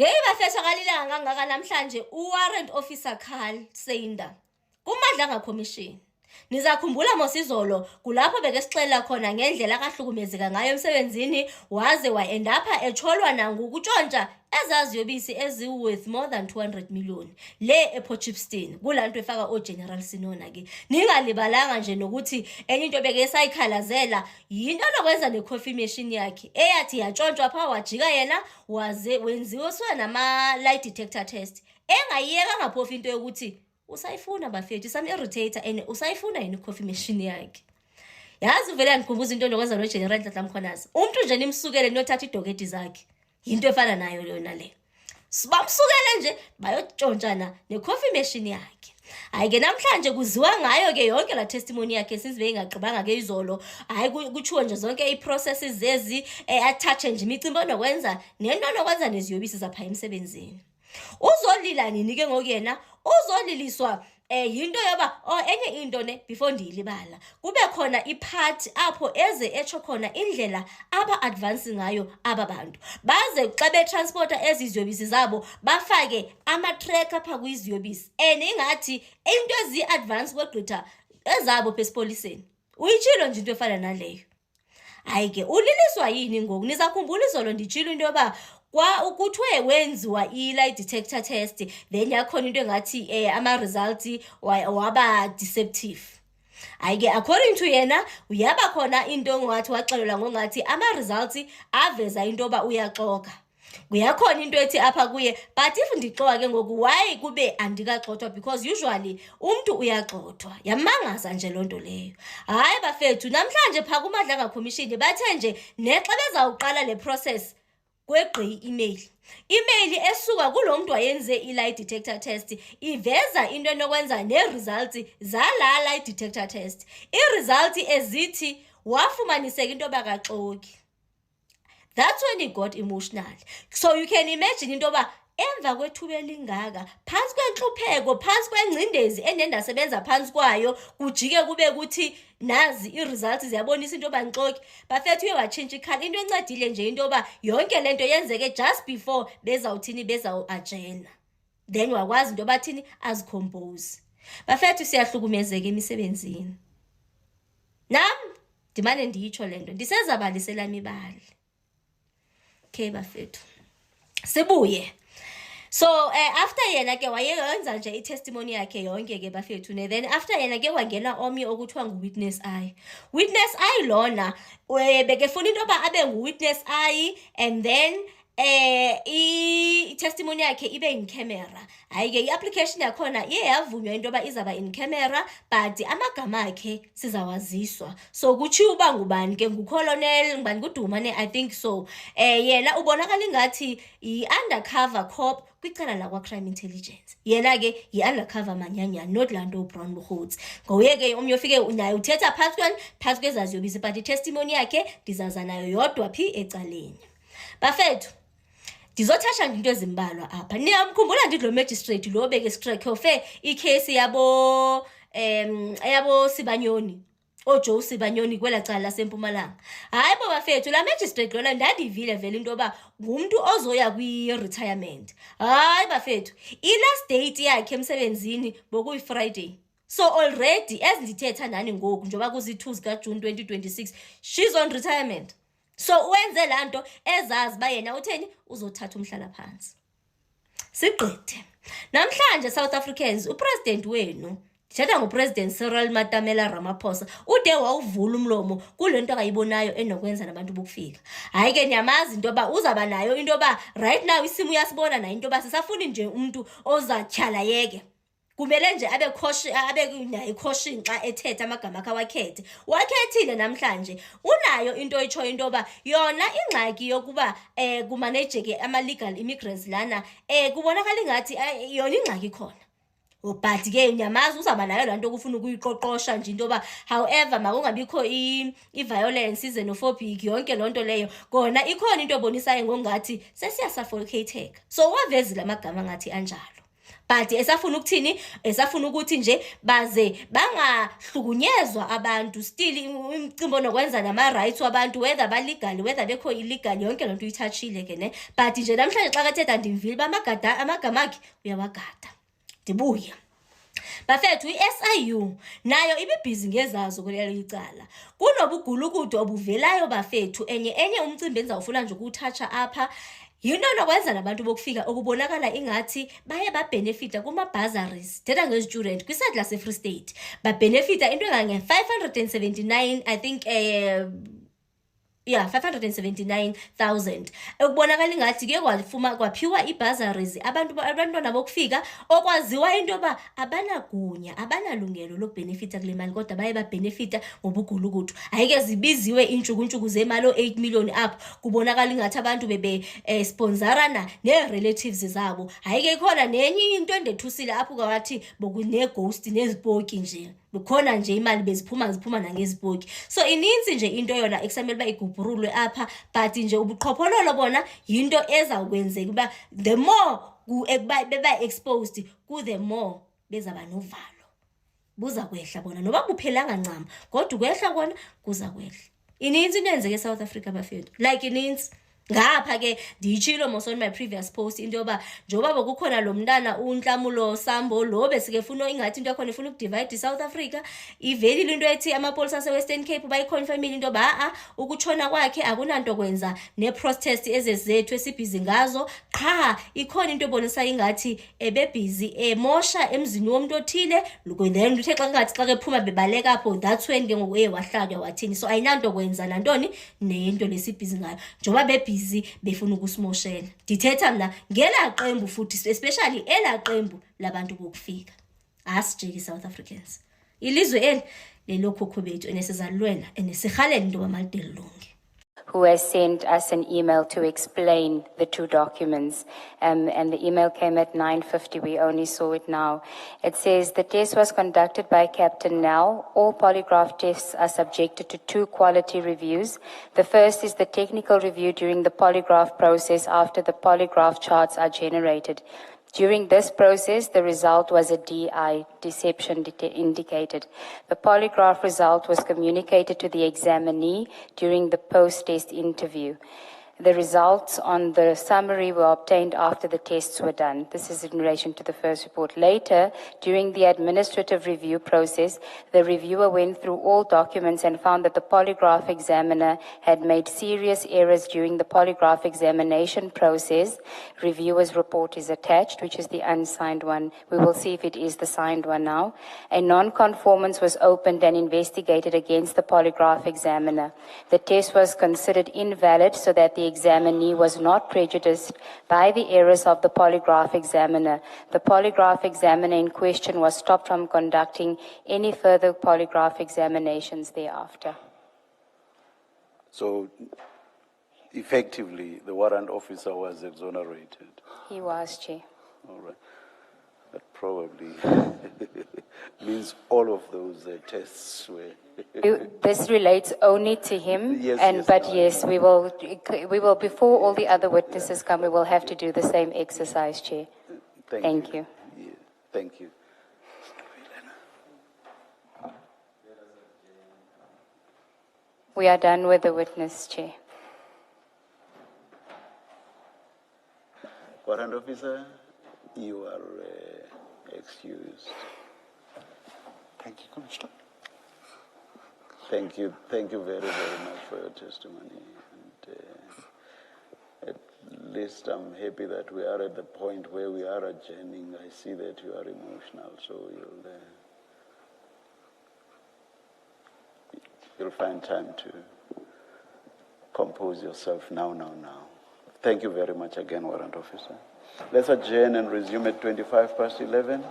Ngeke bafetha kalilanga kangaka namhlanje uwarrant officer Carl Sander kuMadlanga Commission. Nizakhumbula mosizolo kulapho bekesixela khona ngendlela akahlukumezeka ngayo emsebenzini waze waendapha echolwa nangokutshontsha ezaziyobisi eziworth more than 200 million le ePortshepstone kulanto efaka oGeneral Sinona ke. Ningalibalanga nje nokuthi enye into beke sayikhalazela yinto lokwenza necoffee machine yakhe eyathi yatshontshwa pha wajika yena waze wenziwe nama lie detector test engayiyeka ngaphofu into yokuthi usayifuna bafethu some irritator and usayifuna yini coffee machine yakhe. Yazi vele ngikhumbuza into lokwenza no General Nhlanhla Mkhwanazi umuntu nje nimsukele nothatha idoketi zakhe into efana nayo yona le sibamsukele nje bayotshontsana necoffee machine yakhe. Hayi ke namhlanje kuziwa ngayo ke yonke la testimony yakhe since beyingaqibanga ke izolo. Hayi kuchiwe nje zonke iprocesses zezi attach nje imicimbi onokwenza nento onokwenza neziyobisi zapha emsebenzini. Uzolila nini ke ngokuyena uzoliliswa yinto yoba enye into ne before ndiyilibala kube khona ipart apho eze echo khona indlela aba advance ngayo aba bantu baze xa betransporta eziziyobisi zabo bafake ama track apha kwiziyobisi ingathi into ezi advance kwegqitha ezabo phesipoliseni uyichilo nje into efana naleyo. Hayi ke uliliswa yini ngoku nizakhumbula izolo nditshilo into yoba kwa ukuthiwe wenziwa i-lie detector test then yakhona into engathi ama results waba deceptive. Hayi ke according to yena uyaba khona into ongathi waxelelwa ngongathi ama results aveza into yoba uyaxoka. Kuyakhona into ethi apha kuye but if ndixoka ke ngoku why kube andikaxothwa because usually umuntu uyaxothwa. Yamangaza nje lonto leyo. Hayi bafethu namhlanje pha kuMadlanga Commission bathe nje nexa bezawuqala le process kwegqi email esuka kulomuntu wayenze i-lie detector test iveza into enokwenza ne-results zala lie detector test. I-result ezithi wafumaniseka into bakaxoki. That's when he got emotional. So you can imagine into ba emva kwethuba elingaka phansi kwenhlupheko phansi kwengcindezi enendasebenza phansi kwayo kujike kube kuthi nazi i-results ziyabonisa into banxoki bafethu uyewatshintsha ikhala. Into encedile nje into ba yonke lento yenzeke just before bezawuthini bezawu-ajena then wakwazi into bathini azicompose. Bafethu siyahlukumezeka emisebenzini nami ndimane ndiyitsho lento ndisezabalisela imibali. Okay bafethu sibuye. So after yena ke wayenza nje i-testimony yakhe yonke ke bafethu ne then after yena ke wangena omnye okuthiwa ngu-witness I. Witness I lona bekefuna into yoba abe ngu-witness I and then i-testimony yakhe ibe in camera. Hayi ke i-application yakhona iye yavunywa into yoba izaba in camera but amagama akhe sizawaziswa. So kutshiwo uba ngubani ke ngucolonel ngubani kuDumane I think so. Yena ubonakala ingathi i-undercover cop kwicala lakwa crime intelligence. Yena ke yi-undercover manyanya not lanto Brown Mokgotsi. Ngoye ke omnye ofike naye uthetha phakathi kwezaziyobisi but i-testimony yakhe ndizaza nayo yodwa phi ecaleni. Bafethu ndizothatha into ezimbalwa apha. Niyamkhumbula ndidlo magistrate lo beke strike ofe icase yabo Sibanyoni oJoe Sibanyoni kwela cala laseMpumalanga. Hayi bo bafethu la magistrate lona ndandivile vele into yoba ngumuntu ozoya kwi-retirement. Hayi bafethu i-last date yakhe emsebenzini bokuyi-Friday. So already as ndithetha nani ngoku njengoba kuzi-2 zikaJune 2026 she's on retirement. So wenze lanto ezazi ba yena utheni uzothatha umhlala phansi. Sigqithe namhlanje South Africans upresident wenu ndithetha ngupresident Cyril Matamela Ramaphosa ude wawuvula umlomo kulento akayibonayo enokwenza nabantu bokufika. Hayi ke nyamazi into ba uzaba nayo into ba right now isimo uyasibona na into ba sisafuni nje umuntu ozatyhala yeke. Kumele nje abe naye caution xa ethetha amagama akhe wakhethe. Wakhethile namhlanje unayo into etsho into yoba yona ingxaki yokuba kumanage ke ama legal immigrants lana kubonakala ingathi yona ingxaki khona. But ke nyamazi uzaba nayo lanto okufuna ukuyiqoqosha nje into yoba however makungabikho i-violence xenophobic yonke lonto leyo kona ikhona into ebonisayo ngongathi sesiyasuffocateeka. So wavezile amagama ngathi anjalo. but esafuna ukuthini, esafuna ukuthi nje baze bangahlukunyezwa abantu. Still imicimbi nokwenza nama-rights wabantu, whether ba-legal, whether bekho illegal, yonke lento uyithashile ke ne. But nje namhlanje xa kathetha ndimvile amagama akhe uyawagada. Ndibuya bafethu, i-SIU nayo ibibhizi ngezazo kulelo icala. Kunobugulukudu obuvelayo bafethu. Enye umcimbi endizawufuna nje ukuwuthatsha apha yinto nokwenza nabantu bokufika okubonakala ingathi baye babhenefita kuma-bursaries, thetha ngezi-student kwiside lase-Free State. Babhenefita into engange-579, I think 579,000. Ekubonakala ingathi ke kwaphiwa i-bursaries abantwana bokufika okwaziwa into yoba abanagunya, abanalungelo lokubhenefita kule mali, kodwa baye babhenefita ngobugulukudu. Ayike zibiziwe iintshukuntshuku zemali o-8 million apho, kubonakala ingathi abantu sponsorana nee-relatives zabo. Ayike ikhona nenye into endethusile apho kwathi bokunee-ghost nezipoki nje, khona nje imali ziphuma nangezipoki. So ininzi nje into yona ekusamele uba igubhurulwe apha, but nje ubuqhophololo bona yinto ezawukwenzeka uba the more beba-exposed the more bezaba novalo. Buza kwehla bona noba buphelanga ncam, kodwa ukwehla kona kuza kwehla. Ininzi into yenzeka eSouth Africa bafethu, like ininzi. Ngapha ke ndiyitshilo mos on my previous post into yoba njengoba bokukhona lo mntana uNhlamulo Sambo lo besike funa ingathi into yakhona ifuna ukudivide iSouth Africa, ivelile into ethi amapolisa ase-Western Cape bayiconfirmile into yoba ukutshona kwakhe akunanto kwenza ne-protest ezezethu esibhizi ngazo. Qha ikhona into ebonisa ingathi ebebhizi emosha emzini womuntu othile, then uthe xa ngathi xa kephuma bebaleka apho, that's when ke ngoku wahlatywa wathini. So ayinanto kwenza nantoni nento lesibhizi ngayo njengoba bebhizi befuna ukusimoshela. Ndithetha mna ngela qembu futhi, especially ela qembu labantu bokufika. Asijiki South Africans, ilizwe eli lelokhokho bethu enesizalwela enesirhalela into yoba malide lilunge. Who has sent us an email to explain the two documents. And the email came at 9:50. We only saw it now. It says the test was conducted by Captain Nell. All polygraph tests are subjected to 2 quality reviews. The first is the technical review during the polygraph process after the polygraph charts are generated. During this process, the result was a DI, deception indicated. The polygraph result was communicated to the examinee during the post-test interview. The results on the summary were obtained after the tests were done. This is in relation to the first report. Later, during the administrative review process, the reviewer went through all documents and found that the polygraph examiner had made serious errors during the polygraph examination process. Reviewer's report is attached, which is the unsigned one. We will see if it is the signed one now. A non-conformance was opened and investigated against the polygraph examiner. The test was considered invalid so that the examinee was not prejudiced by the errors of the polygraph examiner. The polygraph examiner in question was stopped from conducting any further polygraph examinations thereafter. So, effectively, the warrant officer was exonerated. He was, Chair. All right. That probably means all of those tests were... This relates only to him, yes, we will, before all the other witnesses come, we will have to do the same exercise, Chair. Thank you. Yeah, thank you. We are done with the witness, Chair. Warrant officer, you are excused. Thank you, Commissioner. Thank you very, very much for your testimony. And at least I'm happy that we are at the point where we are adjourning. I see that you are emotional, so you'll find time to compose yourself now. Thank you very much again, Warrant Officer. Let's adjourn and resume at 11:25.